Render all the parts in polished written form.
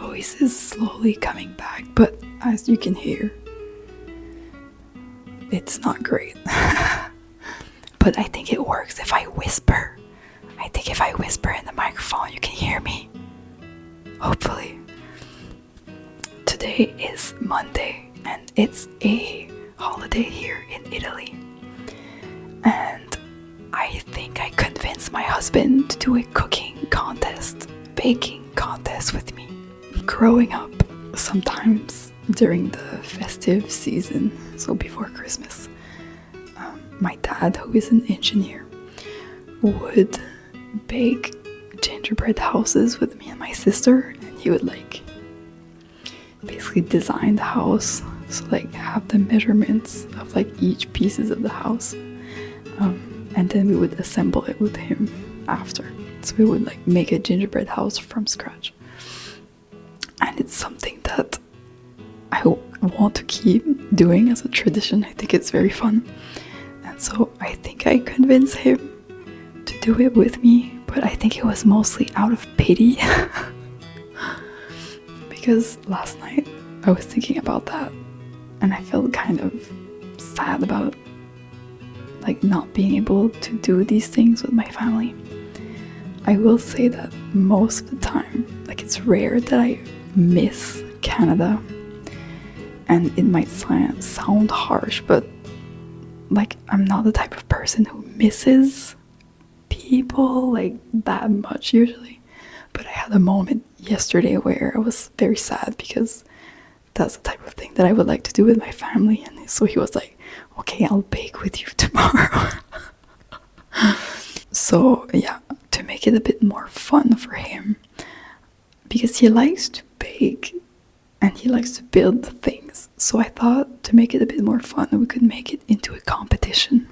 voice is slowly coming back, but as you can hear, it's not great. But I think it works if I whisper. I think if I whisper in the microphone, you can hear me. Hopefully. Today is Monday, and it's a holiday here in Italy. And I think I convinced my husband to do a cooking contest, baking contest with me. Growing up, sometimes during the festive season, so before Christmas, my dad, who is an engineer, would bake gingerbread houses with me and my sister, and he would basically design the house, so have the measurements of each pieces of the house, and then we would assemble it with him after. So we would make a gingerbread house from scratch, and it's something that I want to keep doing as a tradition. I think it's very fun, and so I think I convinced him to do it with me, but I think it was mostly out of pity. Because last night I was thinking about that, and I felt kind of sad about not being able to do these things with my family. I will say that most of the time, it's rare that I miss Canada, and it might sound harsh, but I'm not the type of person who misses people that much usually. But I had a moment yesterday where I was very sad, because that's the type of thing that I would like to do with my family. And so he was like, okay, I'll bake with you tomorrow. So yeah, to make it a bit more fun for him, because he likes to bake and he likes to build things. So I thought to make it a bit more fun, we could make it into a competition.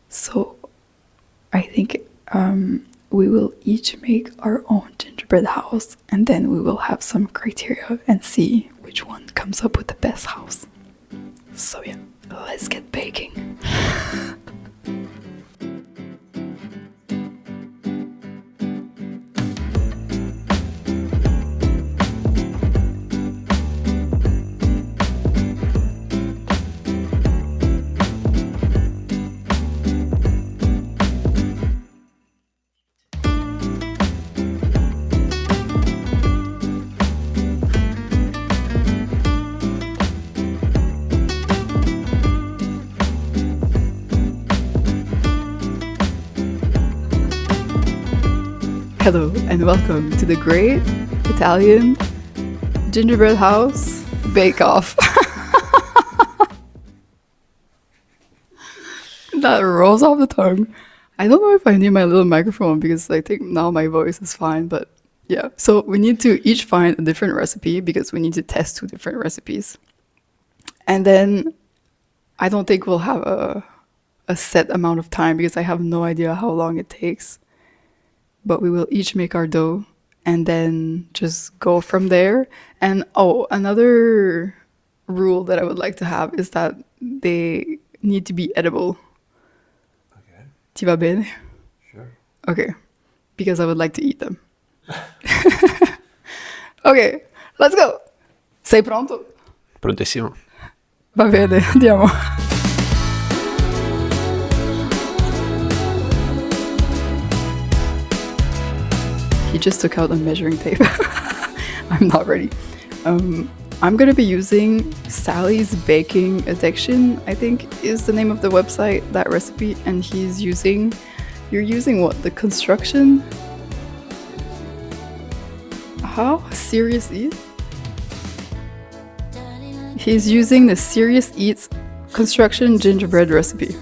So I think we will each make our own gingerbread house, and then we will have some criteria and see which one comes up with the best house. So yeah, let's get baking. Hello and welcome to the Great Italian Gingerbread House Bake Off. That rolls off the tongue. I don't know if I need my little microphone, because I think now my voice is fine, but yeah. So we need to each find a different recipe, because we need to test 2 different recipes. And then I don't think we'll have a set amount of time, because I have no idea how long it takes. But we will each make our dough and then just go from there. And another rule that I would like to have is that they need to be edible. Okay. Ti va bene? Sure. Okay. Because I would like to eat them. Okay, let's go. Sei pronto? Prontissimo. Va bene, andiamo. He just took out a measuring tape. I'm not ready. I'm gonna be using Sally's Baking Addiction, I think is the name of the website, that recipe, and you're using what? The construction? How? Serious Eats? He's using the Serious Eats construction gingerbread recipe.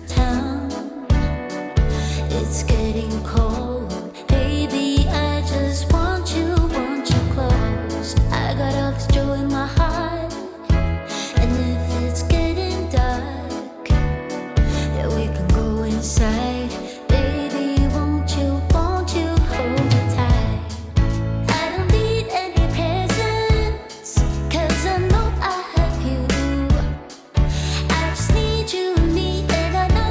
I just need you, need, and I know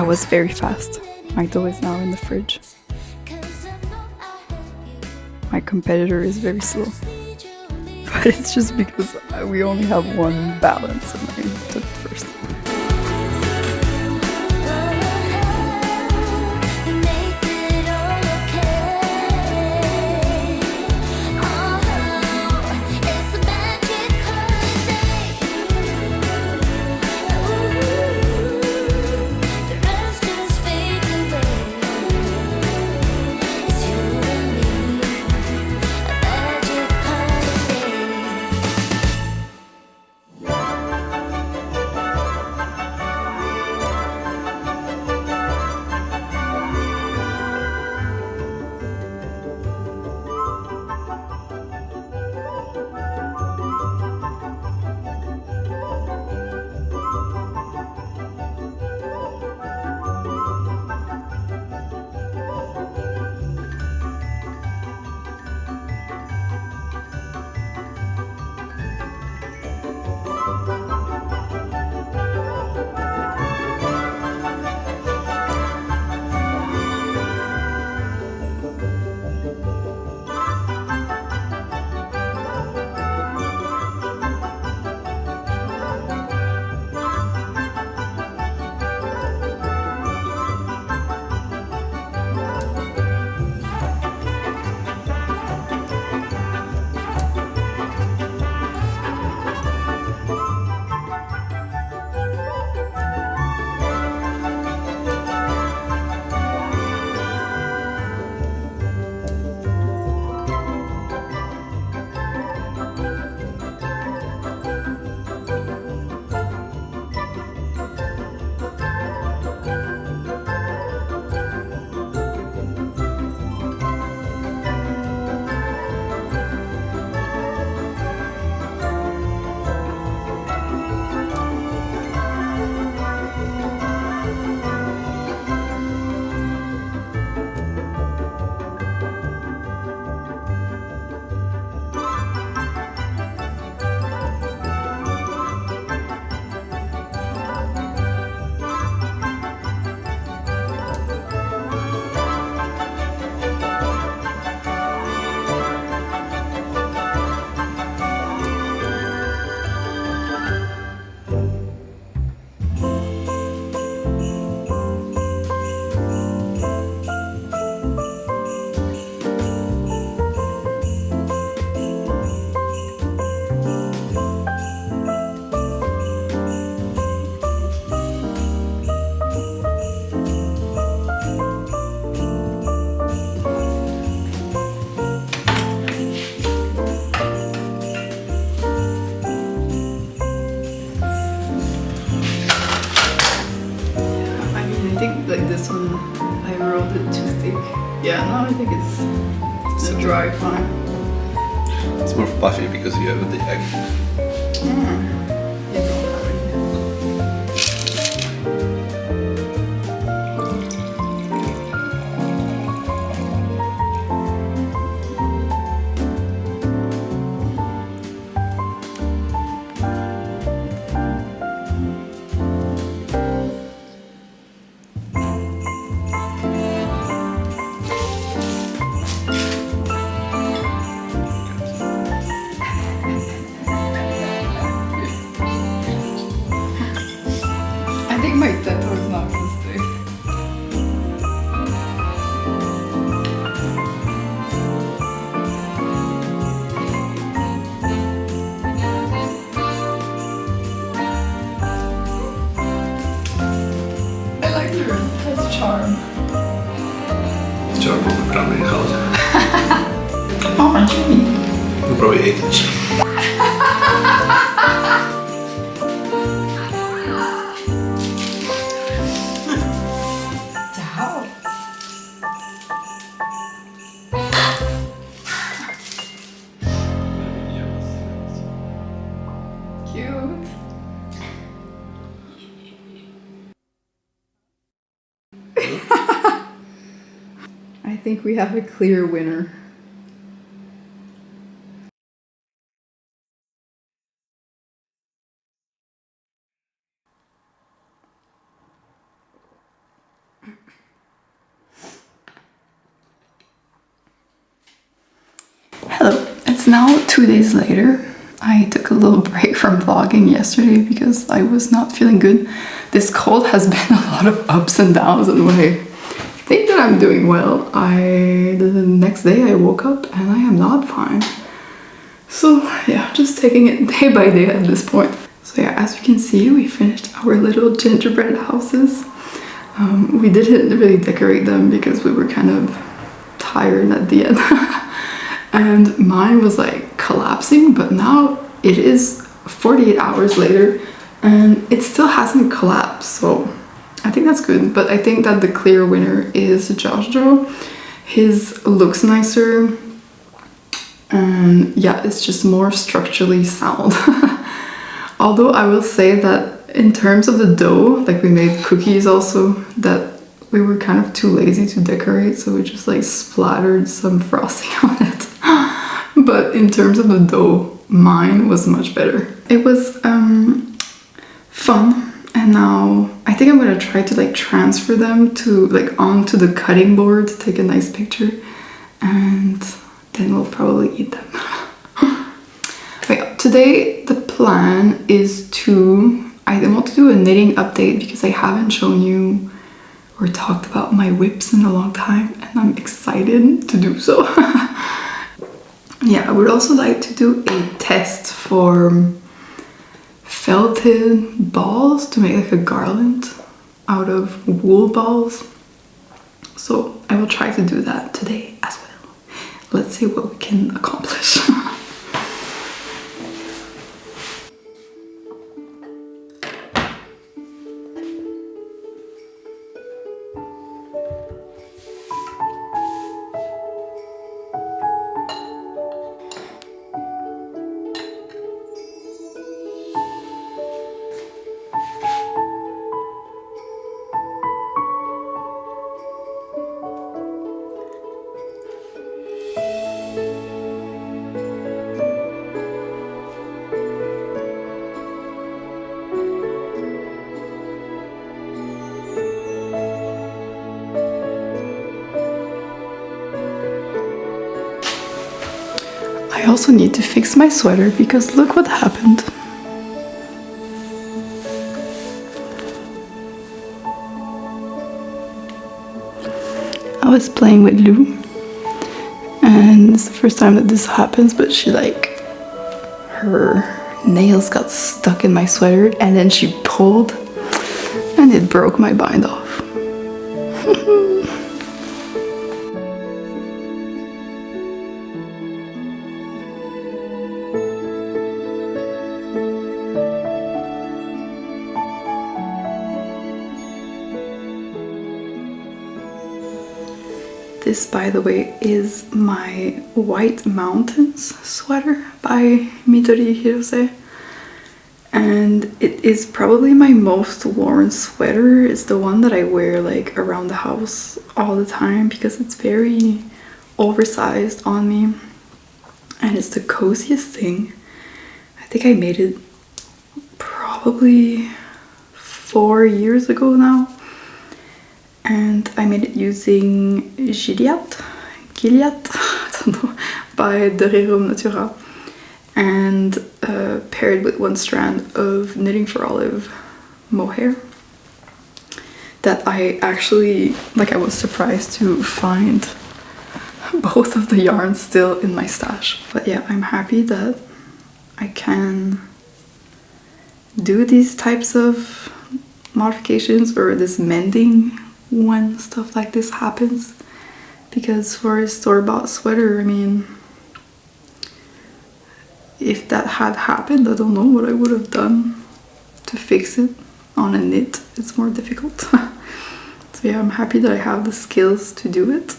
was very fast. My dough is now in the fridge. My competitor is very slow. But it's just because we only have one balance and I took it first. This one, I rolled it too thick. Yeah, no, I think it's a dry fine. It's more puffy because you have the egg. You don't have it. I think my tattoo is not gonna stay. I like yours. It has charm. Charm of the crumbling house. How much you mean? Probably 8 inch. Cute. I think we have a clear winner. Hello, it's now 2 days later. I took a little break from vlogging yesterday because I was not feeling good. This cold has been a lot of ups and downs, and when I think that I'm doing well, the next day I woke up and I am not fine. So yeah, just taking it day by day at this point. So yeah, as you can see, we finished our little gingerbread houses. We didn't really decorate them because we were kind of tired at the end. And mine was like collapsing, but now it is 48 hours later and it still hasn't collapsed, so I think that's good. But I think that the clear winner is Giorgio. His looks nicer and yeah, it's just more structurally sound. Although I will say that in terms of the dough, like we made cookies also, that we were kind of too lazy to decorate, so we just like splattered some frosting on it. But in terms of the dough, mine was much better. It was fun, and now I think I'm gonna try to like transfer them to like onto the cutting board to take a nice picture, and then we'll probably eat them. Wait, today the plan is I want to do a knitting update because I haven't shown you or talked about my whips in a long time, and I'm excited to do so. Yeah, I would also like to do a test for felted balls to make like a garland out of wool balls. So I will try to do that today as well. Let's see what we can accomplish. I also need to fix my sweater because look what happened. I was playing with Lou and it's the first time that this happens, but her nails got stuck in my sweater and then she pulled and it broke my bind off. This, by the way, is my White Mountains sweater by Midori Hirose. And it is probably my most worn sweater. It's the one that I wear like around the house all the time because it's very oversized on me. And it's the coziest thing. I think I made it probably 4 years ago now. And I made it using Gilliatt, I don't know, by De Rerum Natura, and paired with 1 strand of Knitting for Olive Mohair that I actually, I was surprised to find both of the yarns still in my stash. But yeah, I'm happy that I can do these types of modifications or this mending when stuff like this happens, because for a store-bought sweater, I mean, if that had happened, I don't know what I would have done to fix it. On a knit, it's more difficult. So yeah, I'm happy that I have the skills to do it.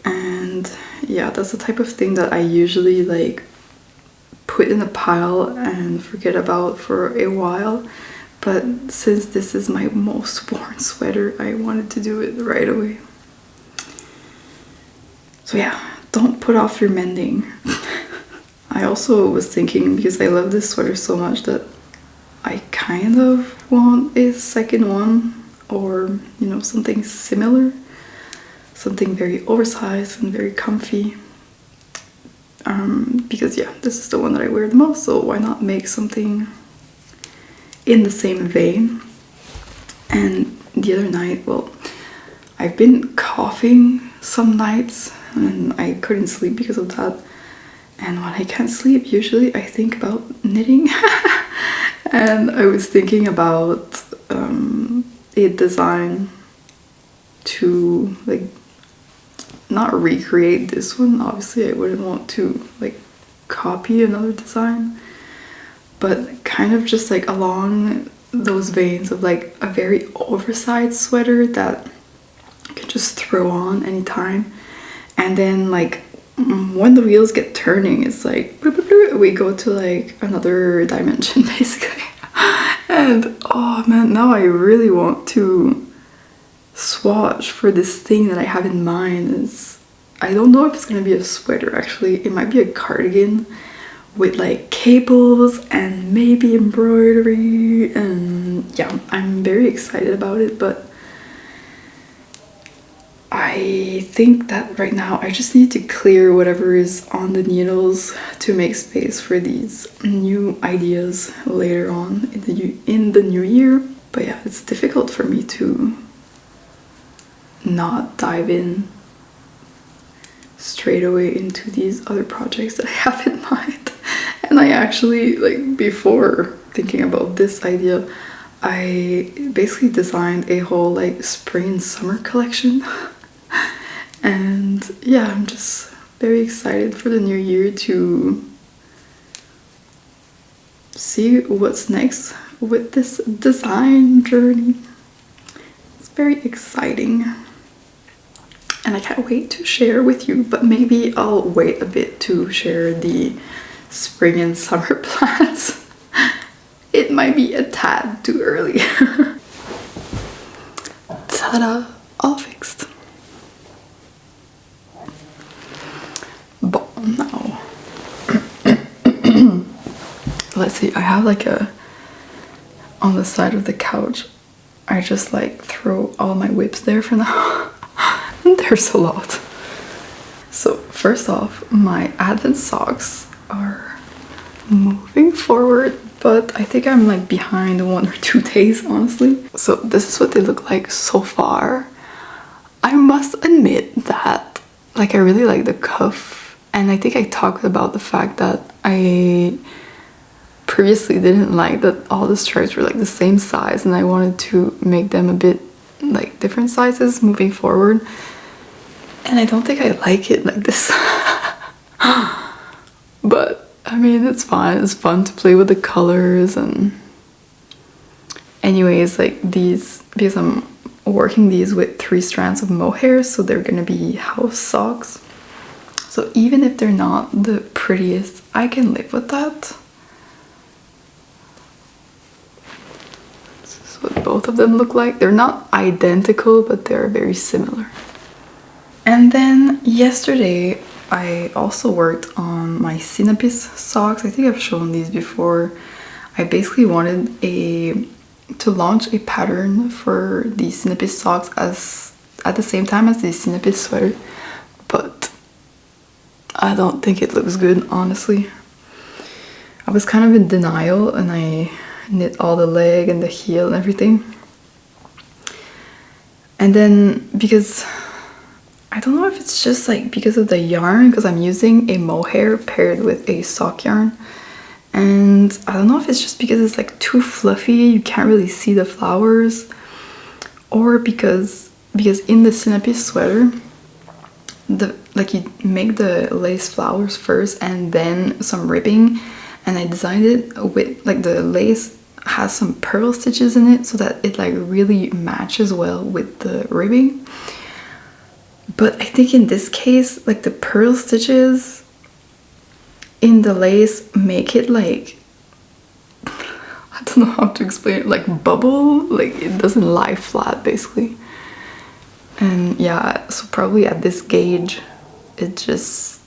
And yeah, that's the type of thing that I usually put in a pile and forget about for a while. But since this is my most worn sweater, I wanted to do it right away. So yeah, don't put off your mending. I also was thinking, because I love this sweater so much, that I kind of want a second one, or something similar. Something very oversized and very comfy. because yeah, this is the one that I wear the most, so why not make something in the same vein. And the other night, well, I've been coughing some nights and I couldn't sleep because of that. And when I can't sleep, usually I think about knitting. And I was thinking about a design to like not recreate this one. Obviously I wouldn't want to like copy another design, but kind of just like along those veins of like a very oversized sweater that you can just throw on anytime. And then like when the wheels get turning, it's like we go to like another dimension basically. And oh man, now I really want to swatch for this thing that I have in mind. I don't know if it's gonna be a sweater actually. It might be a cardigan with like cables and maybe embroidery, and yeah, I'm very excited about it. But I think that right now I just need to clear whatever is on the needles to make space for these new ideas later on in the new year. But yeah, it's difficult for me to not dive in straight away into these other projects that I have in mind. And I actually, like, before thinking about this idea, I basically designed a whole like spring and summer collection. And yeah, I'm just very excited for the new year to see what's next with this design journey. It's very exciting. And I can't wait to share with you, but maybe I'll wait a bit to share the spring and summer plans. It might be a tad too early. Ta-da! All fixed. But now, let's see, I have like on the side of the couch, I just like throw all my whips there for now. There's a lot. So first off, my advent socks are moving forward, but I think I'm like behind 1 or 2 days, honestly. So this is what they look like so far. I must admit that like I really like the cuff, and I think I talked about the fact that I previously didn't like that all the stripes were like the same size, and I wanted to make them a bit like different sizes moving forward. And I don't think I like it like this. But I mean, it's fine. It's fun to play with the colors. And anyways, like these, because I'm working these with 3 strands of mohair, so they're gonna be house socks. So even if they're not the prettiest, I can live with that. This is what both of them look like. They're not identical, but they're very similar. And then yesterday, I also worked on my Sinapis socks. I think I've shown these before. I basically wanted to launch a pattern for the Sinapis socks at the same time as the Sinapis sweater, but I don't think it looks good, honestly. I was kind of in denial, and I knit all the leg and the heel and everything. And then because I don't know if it's just like because of the yarn, because I'm using a mohair paired with a sock yarn, and I don't know if it's just because it's like too fluffy, you can't really see the flowers, or because in the Sinapis sweater, you make the lace flowers first and then some ribbing, and I designed it with like the lace has some pearl stitches in it so that it like really matches well with the ribbing. But I think in this case, like the pearl stitches in the lace make it like, I don't know how to explain it, like bubble, like it doesn't lie flat basically. And yeah, so probably at this gauge, it just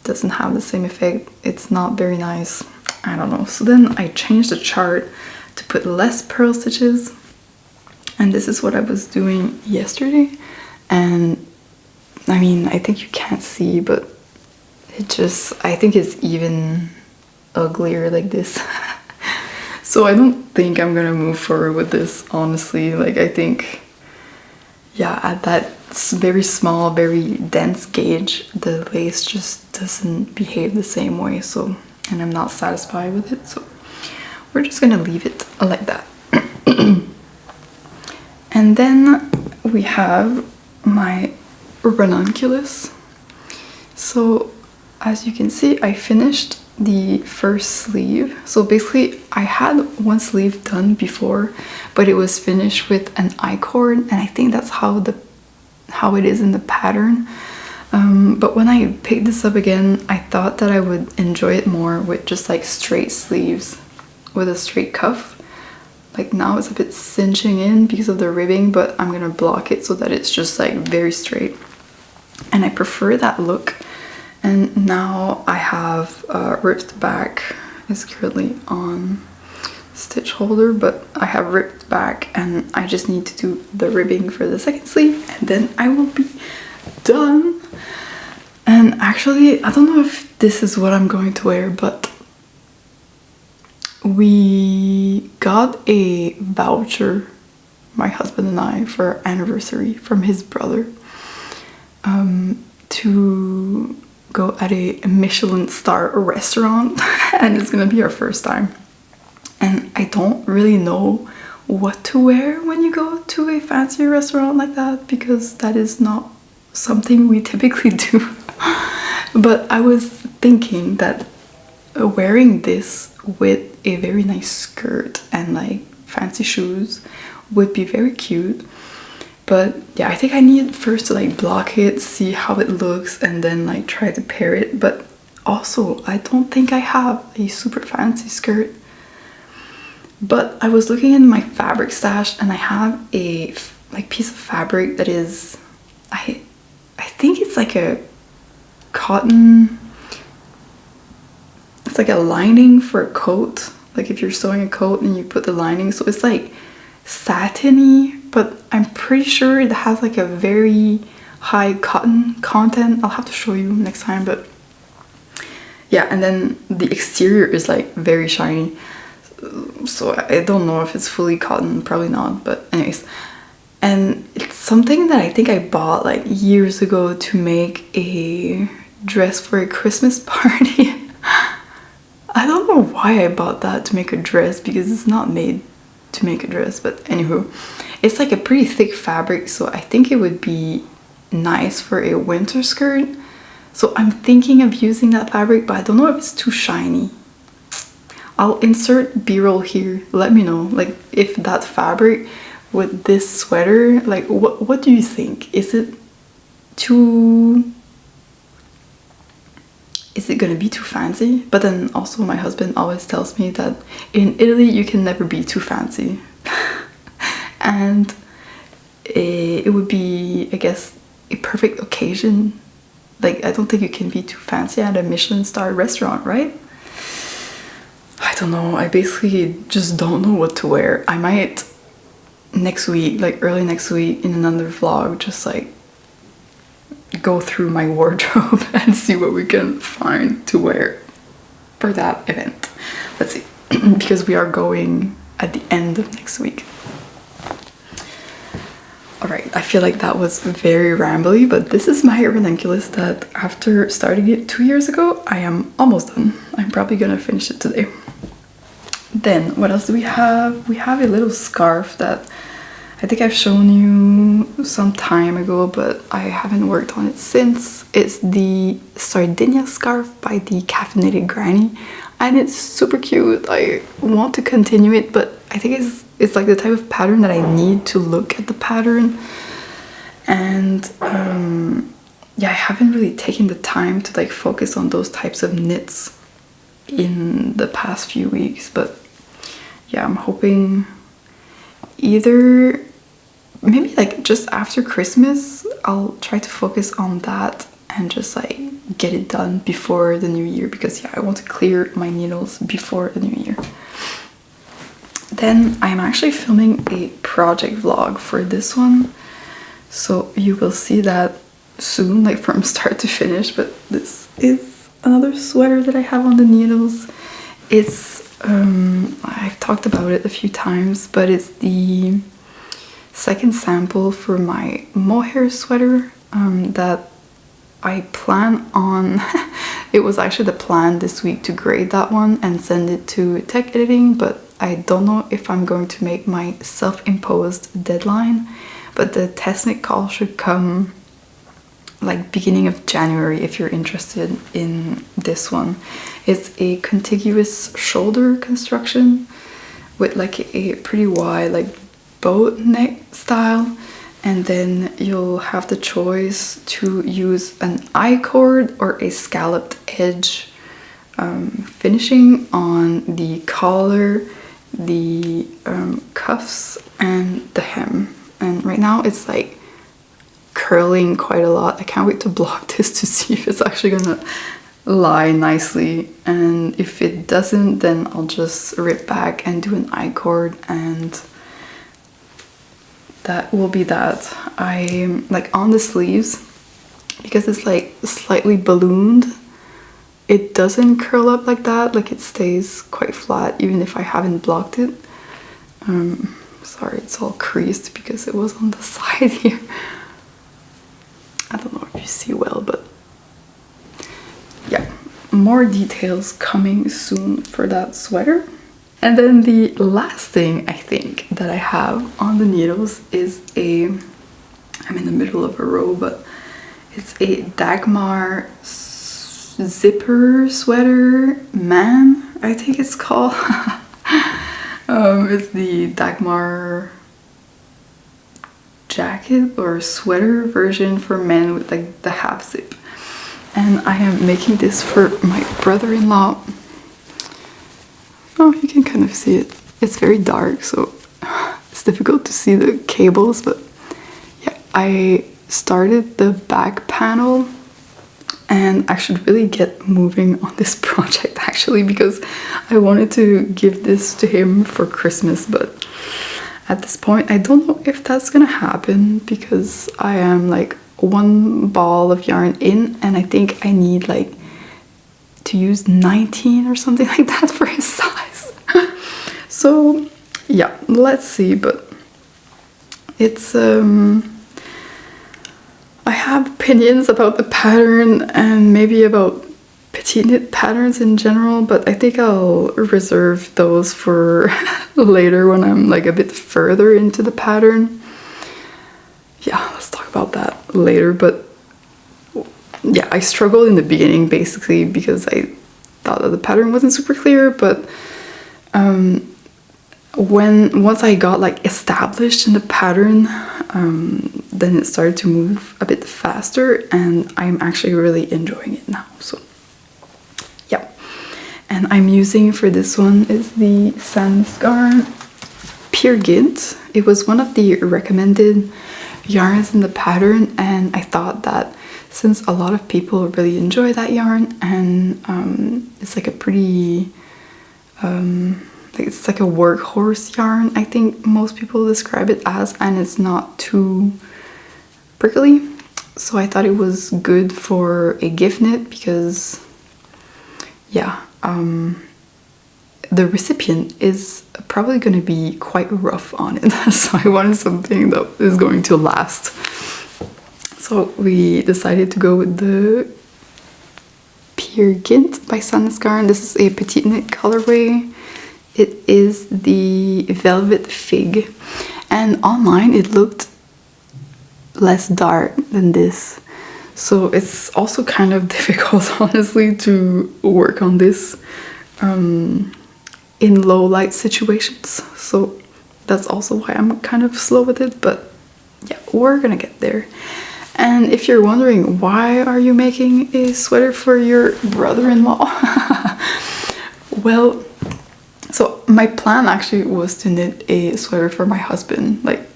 doesn't have the same effect. It's not very nice. I don't know. So then I changed the chart to put less pearl stitches. And this is what I was doing yesterday. And I mean, I think you can't see, but I think it's even uglier like this. So I don't think I'm gonna move forward with this, honestly. Like, I think, yeah, at that very small, very dense gauge, the lace just doesn't behave the same way. So, and I'm not satisfied with it, so we're just gonna leave it like that. And then we have my Ranunculus. So as you can see, I finished the first sleeve. So basically I had one sleeve done before, but it was finished with an I-cord, and I think that's how it is in the pattern. But when I picked this up again, I thought that I would enjoy it more with just like straight sleeves with a straight cuff. Like, now it's a bit cinching in because of the ribbing, but I'm gonna block it so that it's just like very straight. And I prefer that look. And now I have ripped back. It's currently on stitch holder, but I have ripped back, and I just need to do the ribbing for the second sleeve, and then I will be done. And actually, I don't know if this is what I'm going to wear, but we got a voucher, my husband and I, for our anniversary from his brother, to go at a Michelin star restaurant, and it's gonna be our first time. And I don't really know what to wear when you go to a fancy restaurant like that, because that is not something we typically do. But I was thinking that wearing this with a very nice skirt and like fancy shoes would be very cute. But yeah, I think I need first to like block it, see how it looks, and then like try to pair it. But also, I don't think I have a super fancy skirt. But I was looking in my fabric stash, and I have a like piece of fabric that is, I think it's like a cotton. It's like a lining for a coat. Like if you're sewing a coat and you put the lining, so it's like satiny, but I'm pretty sure it has like a very high cotton content. I'll have to show you next time, but yeah. And then the exterior is like very shiny, so I don't know if it's fully cotton, probably not, but anyways. And it's something that I think I bought like years ago to make a dress for a Christmas party. I don't know why I bought that to make a dress, because it's not made to make a dress, but anywho, it's like a pretty thick fabric, so I think it would be nice for a winter skirt. So I'm thinking of using that fabric, but I don't know if it's too shiny. I'll insert b-roll here. Let me know, like, if that fabric with this sweater, like, what do you think? Is it gonna be too fancy? But then also my husband always tells me that in Italy you can never be too fancy. And it would be, I guess, a perfect occasion. Like, I don't think you can be too fancy at a Michelin star restaurant, right? I don't know. I basically just don't know what to wear. I might next week, like early next week, in another vlog, just like go through my wardrobe and see what we can find to wear for that event. Let's see, because we are going at the end of next week. Alright, I feel like that was very rambly, but this is my ranunculus that after starting it 2 years ago, I am almost done. I'm probably gonna finish it today. Then, what else do we have? We have a little scarf that I think I've shown you some time ago, but I haven't worked on it since. It's the Sardinia Scarf by the Caffeinated Granny, and it's super cute. I want to continue it, but I think it's like the type of pattern that I need to look at the pattern. And yeah, I haven't really taken the time to like focus on those types of knits in the past few weeks, but yeah, I'm hoping either maybe like just after Christmas I'll try to focus on that and just like get it done before the new year, because yeah, I want to clear my needles before the new year. Then I'm actually filming a project vlog for this one, so you will see that soon, like from start to finish. But this is another sweater that I have on the needles. It's I've talked about it a few times, but it's the second sample for my Mohair sweater that I plan on. It was actually the plan this week to grade that one and send it to tech editing, but I don't know if I'm going to make my self-imposed deadline. But the Tesnic call should come like beginning of January if you're interested in this one. It's a contiguous shoulder construction with like a pretty wide like boat neck style, and then you'll have the choice to use an I-cord or a scalloped edge finishing on the collar, the cuffs, and the hem. And right now it's like curling quite a lot. I can't wait to block this to see if it's actually gonna lie nicely, and if it doesn't, then I'll just rip back and do an I-cord, and that will be that. I like on the sleeves, because it's like slightly ballooned, it doesn't curl up like that, like it stays quite flat even if I haven't blocked it. Sorry, it's all creased because it was on the side here. I don't know if you see well, but yeah, more details coming soon for that sweater. And then the last thing I think that I have on the needles is I'm in the middle of a row, but it's a Dagmar zipper sweater, man, I think it's called. It's the Dagmar jacket or sweater version for men with like the half zip. And I am making this for my brother-in-law. Oh, you can kind of see it. It's very dark, so it's difficult to see the cables, but yeah, I started the back panel, and I should really get moving on this project actually, because I wanted to give this to him for Christmas, but at this point I don't know if that's gonna happen, because I am like one ball of yarn in, and I think I need like to use 19 or something like that for his size. So yeah, let's see, but it's I have opinions about the pattern and maybe about petite knit patterns in general, but I think I'll reserve those for later when I'm like a bit further into the pattern. Yeah, let's talk about that later. But yeah, I struggled in the beginning basically because I thought that the pattern wasn't super clear, but once I got like established in the pattern, then it started to move a bit faster, and I'm actually really enjoying it now. So yeah, and I'm using for this one is the Sandgarn Peer Gint. It was one of the recommended yarns in the pattern, and I thought that since a lot of people really enjoy that yarn, and it's like a pretty it's like a workhorse yarn, I think most people describe it as, and it's not too prickly, so I thought it was good for a gift knit, because yeah, the recipient is probably going to be quite rough on it, so I wanted something that is going to last. So we decided to go with the Peer Gint by Sinapis. This is a petite knit colorway. It is the Velvet Fig, and online it looked less dark than this, so it's also kind of difficult honestly to work on this in low light situations, so that's also why I'm kind of slow with it, but yeah, we're gonna get there. And if you're wondering, why are you making a sweater for your brother-in-law? Well, so my plan actually was to knit a sweater for my husband, like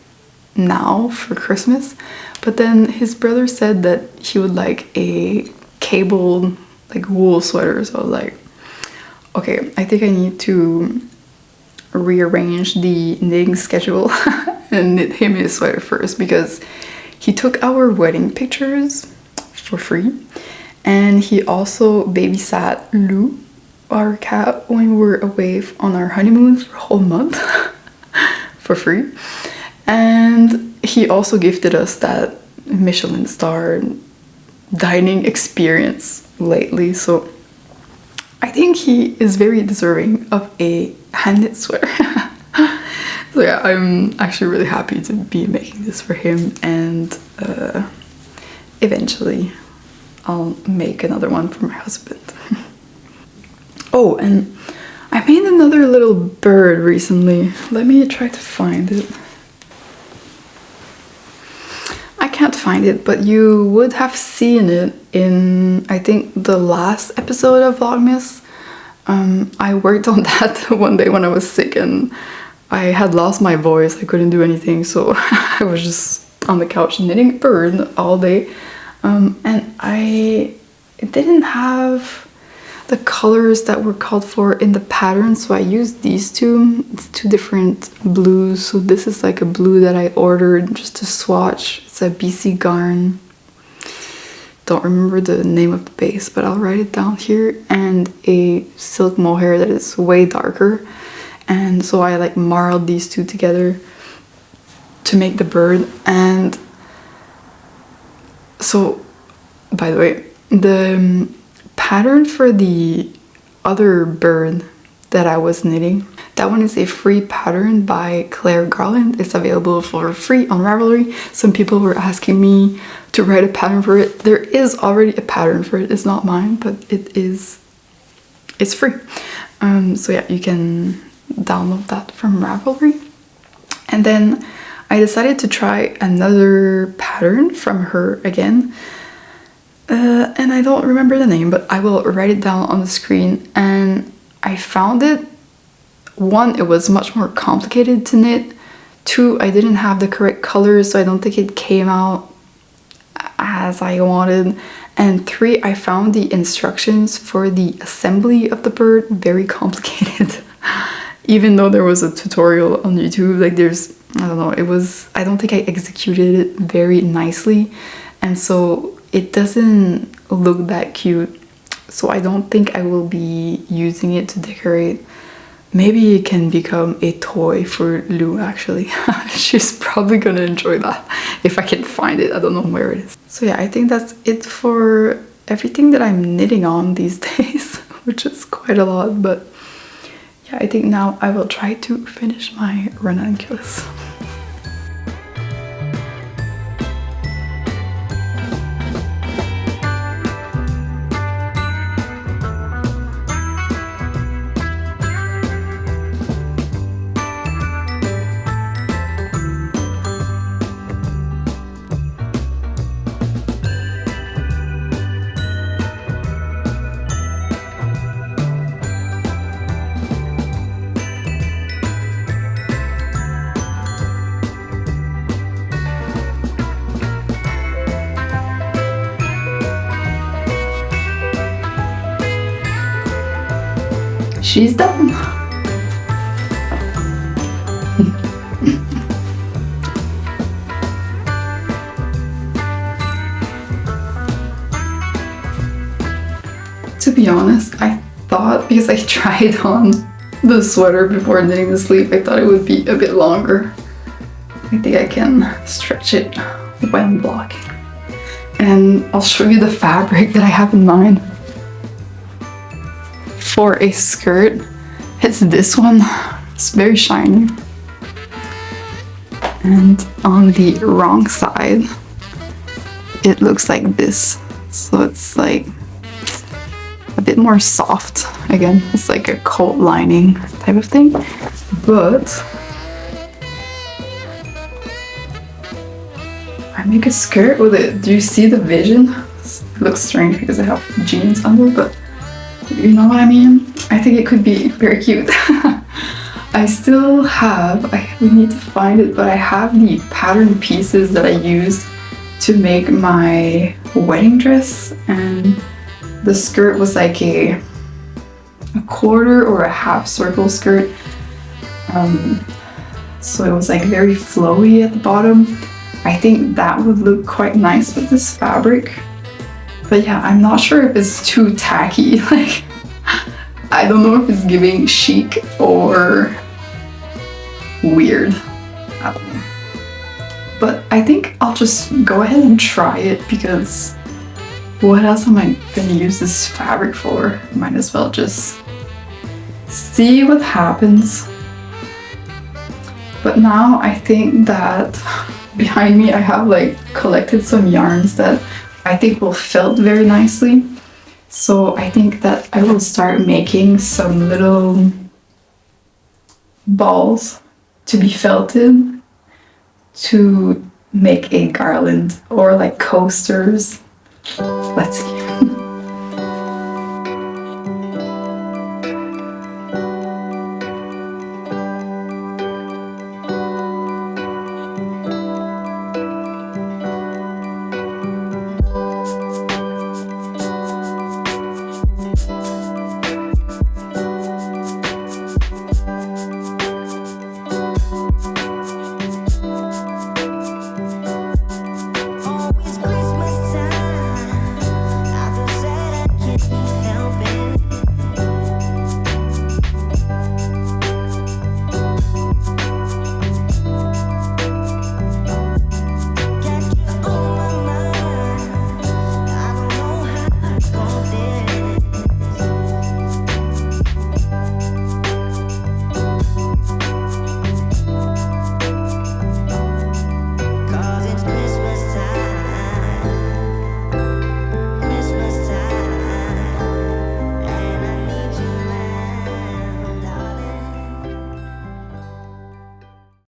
now for Christmas, but then his brother said that he would like a cabled like wool sweater, so I was like, okay, I think I need to rearrange the knitting schedule and knit him his sweater first, because he took our wedding pictures for free, And he also babysat Lou, our cat, when we were away on our honeymoon for a whole month for free. And he also gifted us that Michelin star dining experience lately. So I think he is very deserving of a hand-knit sweater. So yeah, I'm actually really happy to be making this for him, and eventually I'll make another one for my husband. Oh, and I made another little bird recently. Let me try to find it. I can't find it, but you would have seen it in, I think, the last episode of Vlogmas. I worked on that one day when I was sick and I had lost my voice. I couldn't do anything, so I was just on the couch knitting a bird all day. And I didn't have the colors that were called for in the pattern, so I used these two. It's two different blues. So this is like a blue that I ordered just to swatch. It's a BC Garn. Don't remember the name of the base, but I'll write it down here. And a silk mohair that is way darker. And so I like marled these two together to make the bird. And so, by the way, the pattern for the other bird that I was knitting, that one is a free pattern by Claire Garland. It's available for free on Ravelry. Some people were asking me to write a pattern for it. There is already a pattern for it. It's not mine, but it's free. So yeah, you can download that from Ravelry. And then I decided to try another pattern from her again. And I don't remember the name, but I will write it down on the screen. And I found it. One, it was much more complicated to knit. Two, I didn't have the correct colors, so I don't think it came out as I wanted. And three, I found the instructions for the assembly of the bird very complicated. Even though there was a tutorial on YouTube, like I don't know, I don't think I executed it very nicely. And so it doesn't look that cute. So I don't think I will be using it to decorate. Maybe it can become a toy for Lou, actually. She's probably gonna enjoy that if I can find it. I don't know where it is. So yeah, I think that's it for everything that I'm knitting on these days, which is quite a lot. But yeah, I think now I will try to finish my Ranunculus. She's done. To be honest, I thought, because I tried on the sweater before knitting the sleeve, I thought it would be a bit longer. I think I can stretch it when blocking. And I'll show you the fabric that I have in mind for a skirt. It's this one. It's very shiny. And on the wrong side, it looks like this. So it's like a bit more soft. Again, it's like a coat lining type of thing. But I make a skirt with it. Do you see the vision? It looks strange because I have jeans under, but you know what I mean? I think it could be very cute. I still have, we need to find it, but I have the pattern pieces that I used to make my wedding dress, and the skirt was like a quarter or a half circle skirt. So it was like very flowy at the bottom. I think that would look quite nice with this fabric. But yeah, I'm not sure if it's too tacky. Like, I don't know if it's giving chic or weird. I don't know. But I think I'll just go ahead and try it, because what else am I gonna use this fabric for? Might as well just see what happens. But now I think that behind me I have like collected some yarns that I think will felt very nicely. So I think that I will start making some little balls to be felted to make a garland, or like coasters. Let's see.